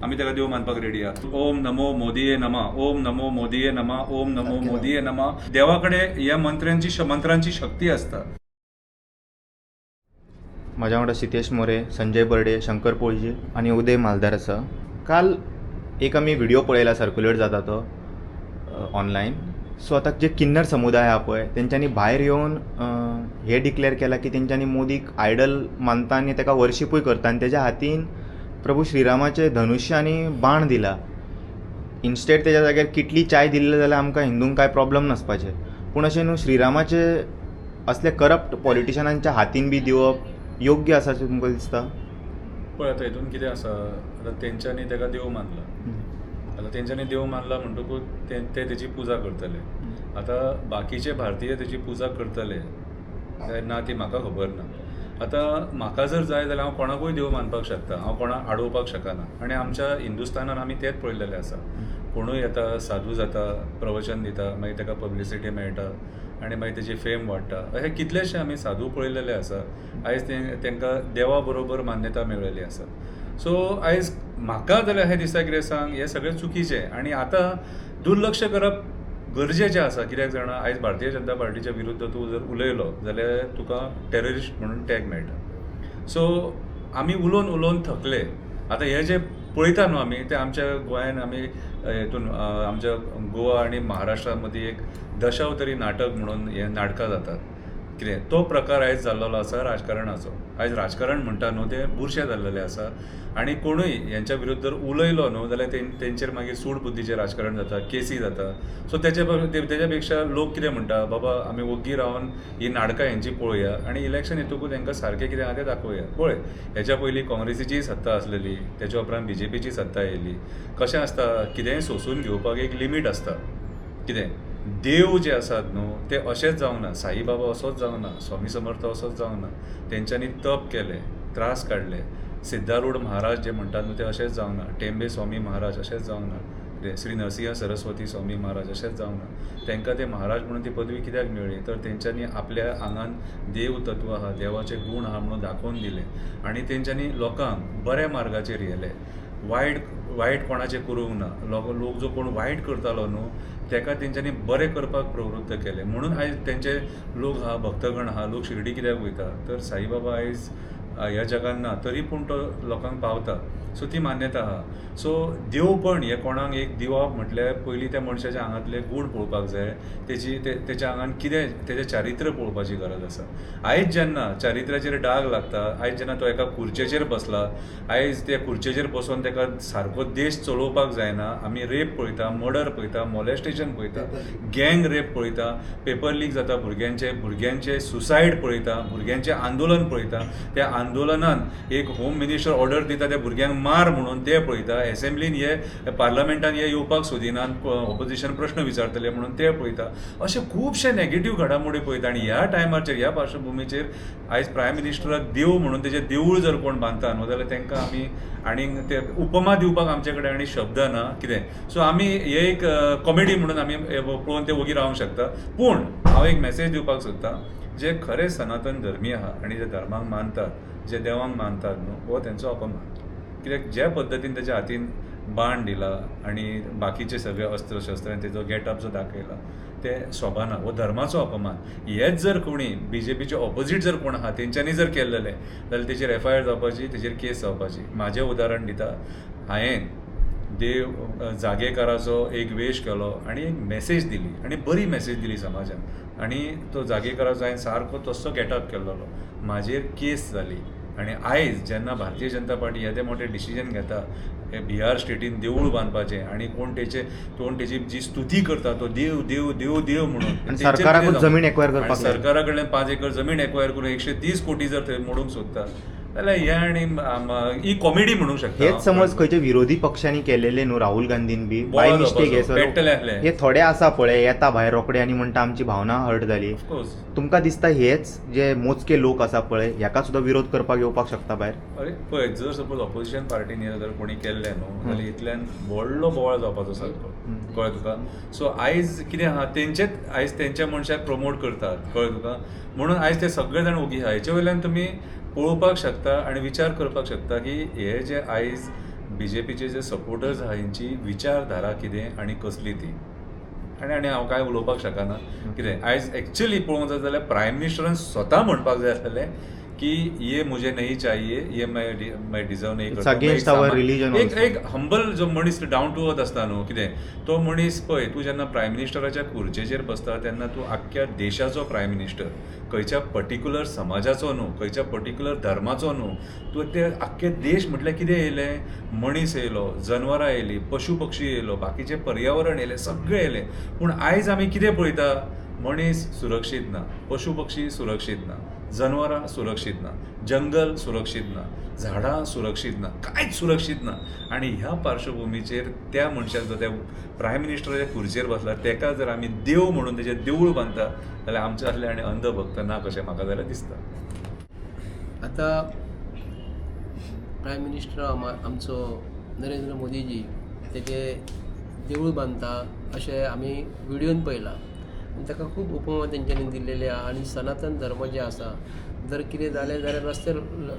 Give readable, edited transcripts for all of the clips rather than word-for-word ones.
आम्ही त्याला देव मानपाक रेडी आहात. ओम नमो मोदीये नमा, ओम नमो मोदीये नमा, ओम नमो मोदीये नमा. देवाकडे या मंत्रांची शक्ती असता. माझ्या वांगडा सितेश मोरे, संजय बर्डे, शंकर पोळजी आणि उदय मालदार आसा. काल एक आमी व्हिडिओ पळयला सर्क्युलेट जाता तो ऑनलायन. सो आतां जे किन्नर समुदाय आहा पळय तेंच्यांनी भायर येवन हे डिक्लेअर केलां की तेंच्यांनी मोदीक आयडल मानता आनी ताका वर्शीपूय करता आनी तेज्या हातीन प्रभू श्रीरामाचें धनुश्य आनी बाण दिला. इन्स्टेड तेज्या जाग्यार किटली चाय दिल्ली जाल्यार आमकां हिंदूंक कांय प्रॉब्लम नासपाचें. पूण अशें न्हू श्रीरामाचे असले करप्ट पॉलिटिशनांच्या हातीन बी दिवप योग्य आसा अशें तुमकां दिसता? पळय आतां हितून कितें आसा, आतां तेंच्यांनी ताका देव मानला. आतां तेंच्यांनी देव मानला म्हणटकूच ते तेजी पुजा करतले. आतां बाकीचे भारतीय तेजी पुजा करतले काय ना ती म्हाका खबर ना. आतां म्हाका जर जाय जाल्यार हांव कोणाकूय देव मानपाक शकता, हांव कोणाक आडोवपाक शकना. आनी आमच्या हिंदुस्तानान आमी तेंच पळयलेलें आसा. कोणूय येता, साधू जाता, प्रवचन दिता, मागीर ताका पब्लिसिटी मेळटा आनी मागीर तेजी फेम वाडटा. अशे कितलेशे आमी साधू पळयलेले आसा. आयज तांकां देवा बरोबर मान्यता मेळिल्ली आसा. सो आयज म्हाका जाल्यार हें दिसता कितें सांग, हें सगळें चुकीचें. आनी आतां दुर्लक्ष करप गरजेचें आसा. कित्याक जाणा, आयज भारतीय जनता पार्टीच्या विरुद्ध तूं जर उलयलो जाल्यार तुका टेररिस्ट म्हणून टॅग मेळटा. सो आमी उलोवन थकले. आतां हे जे पळयता न्हू आमी, ते आमच्या गोंयांत आमी हितून आमच्या गोवा आनी महाराष्ट्रा मदीं एक दशावतरी नाटक म्हणून हे नाटकां जातात. कितें तो प्रकार आयज जाल्लो आसा राजकारणाचो. आयज राजकारण म्हणटा न्हू तें बुरशें जाल्लेलें आसा. आनी कोणूय हेंच्या विरुद्ध जर उलयलो न्हू जाल्यार तेंचेर मागीर सूड बुद्धीचें राजकारण जाता, केसी जाता. सो तेच्या पेक्षा लोक कितें म्हणटा, बाबा आमी ओग्गी रावन ही नाटकां हेंची पळोवया आनी इलेक्शन येतकूच हेंकां सारकें कितें आहा तें दाखोवया. पळय, हेच्या पयलीं काँग्रेसीची सत्ता आसलेली, तेच्या उपरांत BJPची सत्ता येयली. कशें आसता, कितेंय सोंसून घेवपाक एक लिमीट आसता. कितें देव जे आसात न्हू ते अशेंच जावंक ना. साईबाबा असोच जावंक ना, स्वामी समर्थ असोच जावंक ना. तेंच्यांनी तप केले, त्रास काडले. सिद्धारूढ महाराज जे म्हणटात न्हू ते अशेंच जावंक ना. टेंबे स्वामी महाराज अशेंच जावंक ना. श्री नरसिंह सरस्वती स्वामी महाराज अशेंच जावंक ना. तांकां ते महाराज म्हणून ती पदवी कित्याक मेळ्ळी, तर तेंच्यांनी आपल्या आंगान देव तत्व आहा, देवाचे गूण आहा म्हणून दाखोवन दिले. आनी तेंच्यांनी लोकांक बऱ्या मार्गाचेर येयले. वायट कोणाचें करूंक ना. लोक जो कोण वायट करतालो न्हू ताका तेंच्यांनी बरें करपाक प्रवृत्त केलें. म्हणून आयज तेंचे लोक आहा, भक्तगण आहा, लोक शिर्डी कित्याक वयता, तर साईबाबा आयज ह्या जगान ना तरी पूण तो लोकांक पावता. सो ती मान्यता आहा. सो देवपण हें कोणाक एक दिवप म्हटल्यार पयलीं त्या मनशाच्या आंगांतले गूण पळोवपाक जाय. तेच्या आंगान कितें तेजें चारित्र्य पळोवपाची गरज आसा. आयज जेन्ना चारित्र्याचेर डाग लागता, आयज जेन्ना तो एका खुर्चेचेर बसला, आयज त्या खुर्चेचेर बसून ताका सारको देश चलोवपाक जायना. आमी रेप पळयता, मर्डर पळयता, मॉलेस्टेशन पळयता, गँग रेप पळयता, पेपर लीक जाता भुरग्यांचे सुसायड पळयता, भुरग्यांचें आंदोलन पळयता. त्या आंदोलनान एक होम मिनिस्टर ऑर्डर दिता त्या भुरग्यांक मार म्हणून ते पळयता. एसेंब्लीन पार्लमेंटान येवपाक सोदिनात, ऑपोजिशन प्रश्न विचारतले म्हणून ते पळयता. अशे खुबशे नेगेटीव घडामोडी पळयता. आनी ह्या टायमाचेर, ह्या पार्श्वभुमीचेर आयज प्रायम मिनिस्टराक देव म्हणून तेजें देवूळ जर कोण बांदता न्हू जाल्यार तांकां आमी आनीक ते उपमा दिवपाक आमचे कडेन आनी शब्द ना. कितें सो आमी हे एक कॉमेडी म्हणून आमी पळोवन ते ओगी रावंक शकता. पूण हांव एक मॅसेज दिवपाक सोदतां, जे खरे सनातन धर्मी आहा आनी जे धर्माक मानतात, जे देवांक मानतात न्हू, हो तेंचो अपमान. कित्याक ज्या पद्दतीन तेच्या हातीन बाण दिला आनी बाकीचे सगळे अस्त्र शस्त्रांनी तेजो गेटअप जो दाखयला ते शोभना. हो धर्माचो अपमान. हेच जर कोणी BJPचे ऑपोजीट जर कोण आहा तेंच्यांनी जर केल्लेले जाल्यार तेचेर FIR जावपाची, तेचेर केस जावपाची. म्हाजें उदाहरण दिता. हांवें देव जागेकाराचो एक वेश केलो आनी एक मेसेज दिली आनी बरी मेसेज दिली समाजान. आनी तो जागेकाराचो हांवें सारको तसो गेटअप केल्लो. म्हाजेर केस जाली. आनी आयज जेन्ना भारतीय जनता पार्टी येदें मोठें डिसिजन घेता बिहार स्टेटीन देवूळ बांदपाचें आनी कोण तेची जी स्तुती करता तो देव देव देव देव म्हणून, सरकाराकूच जमीन एक्वायर करपाक, सरकारा कडल्यान 5 एकर जमीन एक्वायर करून 130 कोटी जर थंय मोडूंक सोदता जाल्यार हे आनी ही कॉमेडी म्हणूंक शकता. हेच समज खंयच्या विरोधी पक्षांनी केलेले न्हू, राहुल गांधीन बी बाय मिस्टेक हे थोडे आसा पळय, येता भायर रोखडे आनी म्हणटा आमची भावना हर्ट जाली. तुमकां दिसता हेच जे मोजके लोक आसा पळय हेका सुद्दां विरोध करपाक येवपाक शकता भायर? अरे पळय, जर सपोज ऑपोजिशन पार्टीन जर कोणी केल्लें न्हू जाल्यार इतल्यान व्हडलो बोवाळ जावपाचो सारको. कळ्ळें तुका? सो आयज कितें आहा, आयज तेंच्या मनशाक प्रमोट करतात. कळ्ळें तुका? म्हणून आयज ते सगळे जाण ओगी आहा. हेचे वयल्यान तुमी पळोवपाक शकता आनी विचार करपाक शकता की हे जे आयज BJPचे जे सपोर्टर्स आहा हेंची विचारधारा कितें आनी कसली ती आनी हांव कांय उलोवपाक शकना कितें आयज एक्चुअली पळोवंक जाय जाल्यार प्रायम मिनिस्टरान स्वता म्हणपाक जाय आसलें की ये मुझे नहीं चाहिए, ये मैं डिजर्व नहीं करता. against our religion also. एक हंबल जो मनीस डावन टू अर्थ आसता न्हू कितें तो मनीस पळय तूं जेन्ना प्रायम मिनिस्टराच्या खुर्चेचेर बसता तेन्ना तूं आख्ख्या देशाचो प्रायम मिनिस्टर, खंयच्या पर्टिक्युलर समाजाचो न्हू, खंयच्या पर्टिक्युलर धर्माचो न्हू, तूं ते आख्खे देश म्हटल्यार कितें येयलें, मनीस येयलो, जनवरां येयलीं, पशु पक्षी येयलो, बाकीचे पर्यावरण येयलें, सगळें येयलें. पूण आयज आमी कितें पळयता, मनीस सुरक्षीत ना, पशु पक्षी सुरक्षीत ना, जनवरां सुरक्षीत ना, जंगल सुरक्षीत ना, झाडां सुरक्षीत ना, कांयच सुरक्षीत ना. आनी ह्या पार्श्वभुमीचेर त्या मनशाक जो त्या प्रायम मिनिस्टराच्या खुर्चेर बसला तेका जर आमी देव म्हणून तेजें देवूळ बांदता जाल्यार आमचे असले आनी अंधभक्त ना कशें म्हाका जाल्यार दिसता. आता प्रायम मिनिस्टर आमचो नरेंद्र मोदीजी तेचे देवूळ बांदता अशें आमी व्हिडियोन पळयलां आनी ताका खूब उपमा तेंच्यांनी दिल्लेले आहा. आनी सनातन धर्म जे आसा जर कितें जालें जाल्यार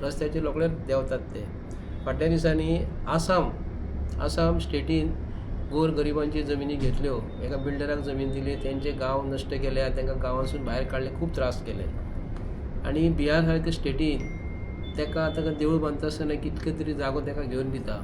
रस्त्याचेर रोखडेच देंवतात ते. फाटल्या दिसांनी आसाम स्टेटीन गोर गरिबांची जमिनी घेतल्यो, एका बिल्डराक जमीन दिली, तेंचे गांव नश्ट केले, तांकां गांवांसून भायर काडले, खूब त्रास केले. आनी बिहार सारके स्टेटीन ताका देवूळ बांदता आसतना कितके तरी जागो ताका घेवन दिता.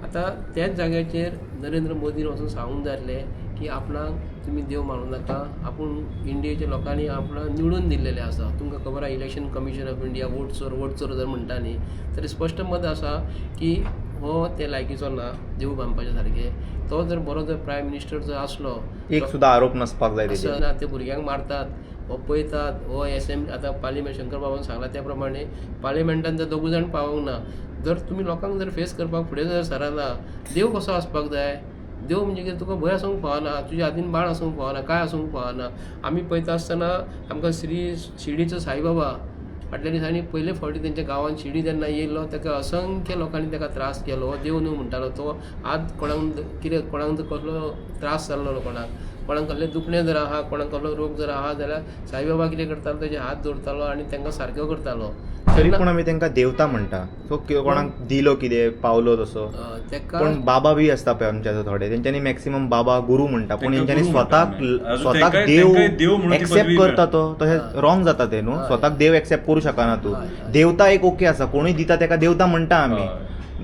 आतां त्याच जाग्याचेर नरेंद्र मोदीन वचून सांगूंक जाय आसलें की आपणाक तुमी देव मानूं नाका, आपूण इंडियेच्या लोकांनी आपणाक निवडून दिल्लेले आसा. तुमकां खबर आहा election commission of India vote चोर जर म्हणटा न्ही तरी स्पश्ट मत आसा की हो ते लायकीचो ना देवूळ बांदपाचे सारकें. तो जर बरो जर प्रायम मिनिस्टर जर आसलो, एक सुद्दां आरोप नसपाक जाय तेजेर. ना ते भुरग्यांक मारतात हो पळयतात, हो असेंब्ली आतां पार्लिमेंट शंकर बाबान सांगला त्या प्रमाणे पार्लिमेंटान जर 2 जाण पावूंक ना, जर तुमी लोकांक जर फेस करपाक फुडें जर सरना, देव कसो आसपाक जाय? देव म्हणजे कितें, तुका भंय आसूंक फावना, तुज्या हातीन बाण आसूंक फावना, काय आसूंक फावना. आमी पळयता आसतना आमकां शिर्डीचो साईबाबा फाटल्या दिसांनी पयले फावटी तेंच्या गांवांत शिर्डी जेन्ना येयलो ताका असंख्य लोकांनी ताका त्रास केलो. हो देव न्हू म्हणटालो तो. आज कोणाक जर कसलो त्रास जाल्लो, कोणाक कसलें दुखणें जर आहा, कोणाक कसलो रोग जर आहा जाल्यार साईबाबा कितें करतालो, तेजे हात जोडतालो आनी तांकां सारको करतालो. तरी पूण आमी तांकां देवता म्हणटा, सो कोणाक दिलो कितें पावलो तसो. पण बाबा बी आसता पळय आमचे थोडे, तेंच्यांनी मॅक्सिमम बाबा गुरू म्हणटा, पूण तेंच्यांनी स्वताक देव एक्सेप्ट करता तो तशें रॉंग जाता तें न्हू. स्वताक देव एक्सेप्ट करूं शकना तूं. देवता एक ओके आसा, कोणूय दिता ताका देवता म्हणटा आमी,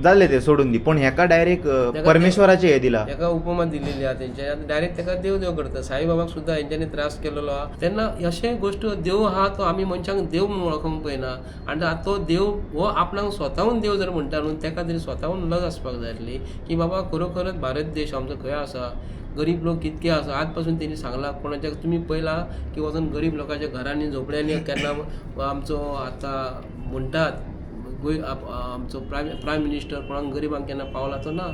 जालें तें सोडून दी. पण हेका डायरेक्ट परमेश्वराचें हें दिला, हेका उपमा दिल्लेली आहा तेंच्या, डायरेक्ट ताका देव करता. साईबाबाक सुद्दां हेंच्यांनी त्रास केलेलो आहा. तेन्ना अशें गोश्ट देव आहा तो आमी मनशांक देव म्हणून वळखूंक पळयना. आनी तो देव हो आपणाक स्वताहून देव जर म्हणटा न्हू, ताका तरी स्वताहून लज आसपाक जाय आसली की बाबा खरोखरच भारत देश आमचो खंय आसा, गरीब लोक कितके आसा. आज पासून तेणी सांगला, कोणाच्या तुमी पळयला की वचून गरीब लोकांच्या घरांनी झोपड्यांनी केन्ना आमचो आतां म्हणटात आमचो प्रायम मिनिस्टर कोणाक गरिबांक केन्ना पावला तो ना.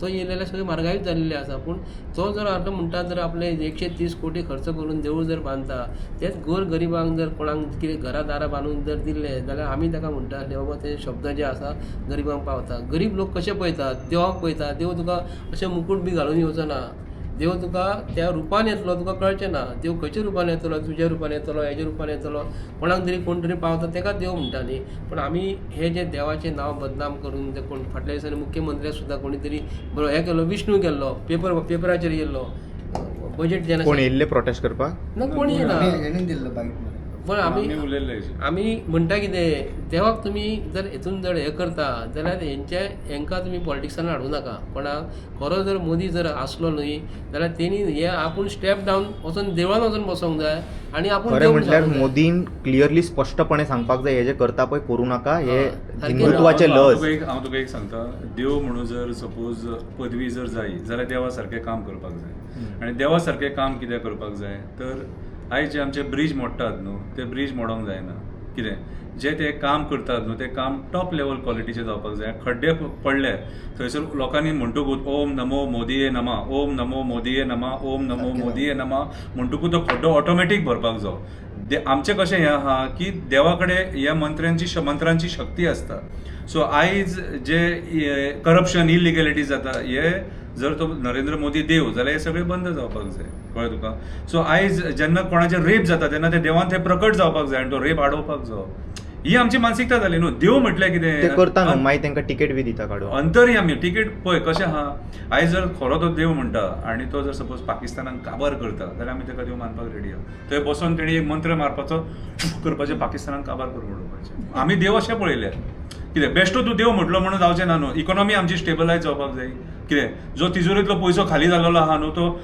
तो येयलेले सगळे म्हारगायूच जाल्लेले आसा. पूण तो जर आतां म्हणटा जर आपले 130 कोटी खर्च करून देवूळ जर बांदता, तेच गोर गरिबांक जर कोणाक कितें घरा दारां बांदून जर दिल्ले जाल्यार आमी ताका म्हणटा बाबा ते शब्द जे आसा गरिबांक पावता. गरीब लोक कशे पळयतात, देवाक पळयतात. देव तुका अशें मुकूट बी घालून येवचो ना. देव तुका त्या रुपान येतलो, तुका कळचें ना. देव खंयच्या रुपान येतलो, तुज्या रुपान येतलो, हेज्या रुपान येतलो, कोणाक तरी कोण तरी पावता तेका देव म्हणटा न्ही. पण आमी हे जे देवाचें नांव बदनाम करून ते कोण फाटल्या दिसांनी मुख्यमंत्र्याक सुद्दां कोणी तरी बरो हे केलो, विष्णू केल्लो, पेपराचेर येयल्लो बजेट जेन्ना कोण येयल्ले प्रोटेस्ट करपाक ना, कोण येना. पण आमी म्हणटा कितें, देवाक तुमी जर हेतून जर हें करता जाल्यार हेंकां तुमी पॉलिटिक्सान हाडूं नाका. कोणाक खरो जर मोदी जर आसलो न्हय जाल्यार तेणी हे आपूण स्टेप डावन वचून देवळान वचून बसोंक जाय आनी आपूण खरें म्हटल्यार मोदीन क्लियरली स्पश्टपणे सांगपाक जाय, हे जे करता पळय करूं नाका, हे हिंदुत्वाचें लज. हांव तुका एक सांगता, देव म्हणून जर सपोज पदवी जर जायी जाल्यार देवा सारकें काम करपाक जाय. आनी देवा सारकें काम कितें करपाक जाय तर आयज जे आमचे ब्रिज मोडटात न्हू, ते ब्रिज मोडोंक जायना. कितें जे ते काम करतात न्हू, ते काम टॉप लेवल क्वॉलिटीचे जावपाक जाय. खड्डे पडले थंयसर लोकांनी म्हणटकूच ओम नमो मोदीये नमा, ओम नमो मोदीये नमा, ओम नमो मोदीये नमा म्हणटकूच तो खड्डो ऑटोमॅटीक भरपाक जावो. आमचें कशें हें आहा की देवा कडेन ह्या मंत्र्यांची शक्ती आसता. सो आयज जे करप्शन इलिगॅलिटीज जाता, हे जर तो नरेंद्र मोदी देव जाल्यार हे सगळे बंद जावपाक जाय. कळ्ळें तुका. सो आयज जेन्ना कोणाचे रेप जाता तेन्ना ते देवान थंय प्रकट जावपाक जाय आनी तो रेप आडोवपाक जावो. ही आमची मानसिकता जाली न्हू. देव म्हटल्यार ते कितें करता न्हू, मागीर तांकां तिकेट बी दिता काडून. अंतर्यामी तिकेट पळय कशें आहा. आयज जर खरो तो देव म्हणटा आनी तो जर सपोज पाकिस्तानाक काबार करता जाल्यार आमी ताका देव मानपाक रेडी आहा. थंय बसून तेणी एक मंत्र मारपाचो करपाचें पाकिस्तानाक काबार करून उडोवपाचें. आमी देव अशें पळयले कितें बेश्टो तूं देव म्हटलो म्हणून जावचें ना न्हू. इकॉनॉमी आमची स्टेबलायज जावपाक जाय. कितें जो तिजोरींतलो पयसो खाली जाल्लो आहा न्हू तो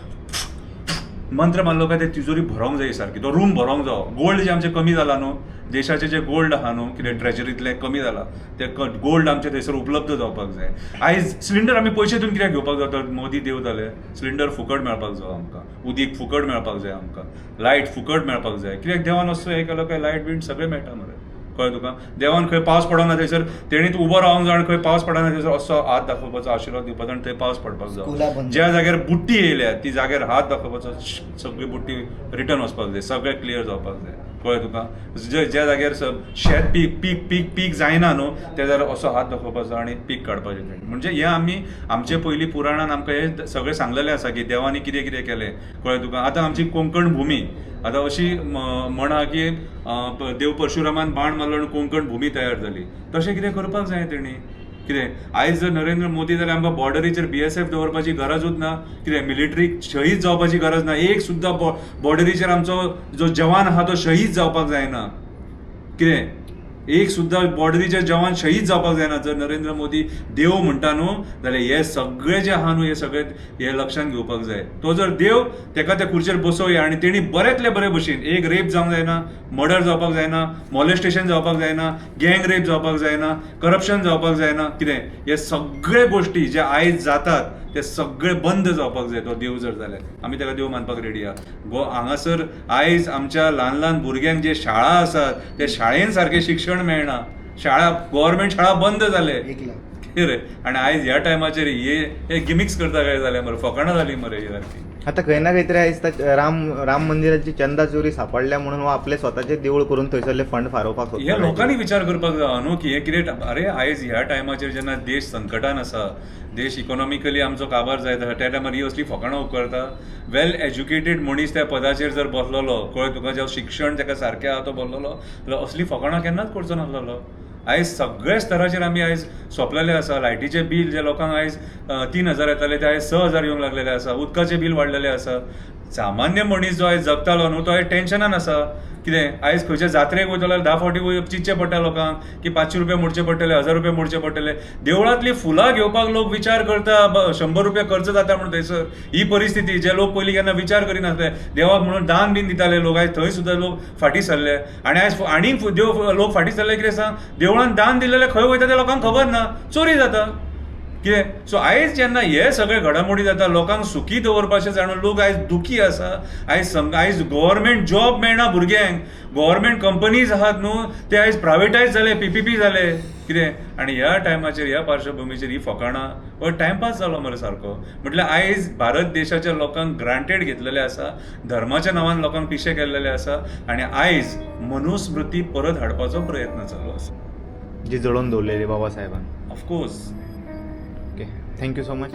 मंत्र मारलो काय ते तिजोरी भरोंक जाय सारकी. तो रूम भरोंक जावो. गोल्ड जे आमचे कमी जाला न्हू, देशाचे जे गोल्ड आहा न्हू कितें ट्रेजरींतले कमी जाला ते गोल्ड आमचे थंयसर उपलब्ध जावपाक जाय. आयज सिलिंडर आमी पयशे दिवन कित्याक घेवपाक जाता. मोदी देव जाले सिलिंडर फुकट मेळपाक जाय आमकां, उदीक फुकट मेळपाक जाय आमकां, लायट फुकट मेळपाक जाय. कित्याक देवान असो हें केलो काय लायट बीट सगळें मेळटा मरे. कळ्ळें तुका. देवान खंय पावस पडना थंयसर तेणी उबो रावंक जाय आनी खंय पावस पडना थंयसर असो हात दाखोवपाचो आशिर्वाद दिवपाचो आनी थंय पावस पडपाक जाय. ज्या जाग्यार बुट्टी येयल्या ती जाग्यार हात दाखोवपाचो सगळी बुट्टी रिटर्न वचपाक जाय. सगळें क्लियर जावपाक जाय. कळ्ळें तुका. ज्या जाग्यार शेत पीक जायना न्हू त्या जाग्यार असो हात दाखोवपाचो आनी पीक काडपाचें. म्हणजे हें आमी आमचे पयलीं पुराणान आमकां हें सगळें सांगलेलें आसा की देवानी कितें कितें केलें. कळ्ळें तुका. आतां आमची कोंकण भुमी आतां अशी म्हण आहा की देव परशुरामान बाण मारलो आनी कोंकण भुमी तयार जाली. तशें कितें करपाक जाय तेणी. कितें आयज जर नरेंद्र मोदी जाल्यार आमकां बॉर्डरीचेर BSF दवरपाची गरजूच ना. कितें मिलिटरी शहीद जावपाची गरज ना. एक सुद्दां बॉर्डरीचेर आमचो जो जवान आहा तो शहीद जावपाक जायना. कितें एक सुद्दां बॉर्डरीचे जवान शहीद जावपाक जायना. जर नरेंद्र मोदी देव म्हणटा न्हू जाल्यार हे सगळें जे आहा न्हू हे सगळें हे लक्षांत घेवपाक जाय. तो जर देव तेका त्या खुर्चेर बसोवया आनी तेणी बरेंतले बरे भशेन एक रेप जावंक जायना, मर्डर जावपाक जायना, मॉलेस्टेशन जावपाक जायना, गँग रेप जावपाक जायना, करप्शन जावपाक जायना. कितें हे सगळे गोश्टी जे आयज जातात ते सगळे बंद जावपाक जाय. तो देव जर जाल्यार आमी ताका देव मानपाक रेडी आहा. हांगासर आयज आमच्या ल्हान ल्हान भुरग्यांक जे शाळा आसात ते शाळेन सारकें शिक्षण मेळना. शाळा गव्हर्मेंट शाळा बंद जाले रे. आनी आयज ह्या टायमाचेर हे गिमिक्स करता काय जाल्यार मरे फकाणां जाली मरे ही सारकी. आता खंय ना खंय तरी आयज राम मंदिराची चंदा चोरी सापडल्या म्हणून हो आपले स्वताचे देवूळ करून थंयसरले फंड फारोवपाक सोदता. ह्या लोकांनी विचार करपाक जाय न्हू की हे कितें. अरे आयज ह्या टायमाचेर जेन्ना देश संकटान आसा, देश इकॉनॉमिकली आमचो काबार जायता त्या टायमार ही असली फकाणां उपकारता. वेल एज्युकेटेड मनीस त्या पदाचेर जर बसलेलो कळ्ळें तुका, जें शिक्षण ताका सारकें आहा तो बसलेलो जाल्यार असली फकाणां केन्नाच करचो नासलेलो. आयज सगळ्या स्तराचेर आमी आयज सोंपलेले आसा. लायटीचें बील जे लोकांक आयज 3,000 येताले ते आयज 6,000 येवंक लागलेले आसा. उदकाचें बील वाडलेलें आसा. सामान्य मनीस जो आयज जगतालो न्हू तो आयज टेन्शनान आसा. कितें आयज खंयच्या जात्रेक वयता जाल्यार 10 फावटी चिंतचें पडटा लोकांक की 500 रुपया मोडचे पडटले, 1000 रुपया मोडचे पडटले. देवळांतलीं फुलां घेवपाक लोक विचार करता 100 रुपया खर्च जाता म्हणून थंयसर. ही परिस्थिती जे लोक पयलीं केन्ना विचार करिनासले देवाक म्हणून दान बीन दिताले लोक आयज थंय सुद्दां लोक फाटीं सरले. आनी आयज आनीक देव लोक फाटीं सरले कितें सांग. देवळान दान दिलेले खंय वयता ते लोकांक खबर ना, चोरी जाता. कितें सो आयज जेन्ना हे सगळे घडामोडी जाता लोकांक सुखी दवरपाचें जाणून लोक आयज दुखी आसा. आयज गव्हर्मेंट जॉब मेळना भुरग्यांक. गव्हर्मेंट कंपनीज आहात न्हू ते आयज प्रायवेटायज जाले, PPP जाले. कितें आनी ह्या टायमाचेर ह्या पार्श्वभुमीचेर ही फकाणां हो टायमपास जालो मरे सारको. म्हटल्यार आयज भारत देशाच्या लोकांक ग्रांटेड घेतलेले आसा, धर्माच्या नांवान लोकांक पिशे केल्लेले आसा आनी आयज मनुस्मृती परत हाडपाचो प्रयत्न चालू आसा जी जळोवन दवरलेली बाबा साहेबान. Of course. Okay, thank you so much.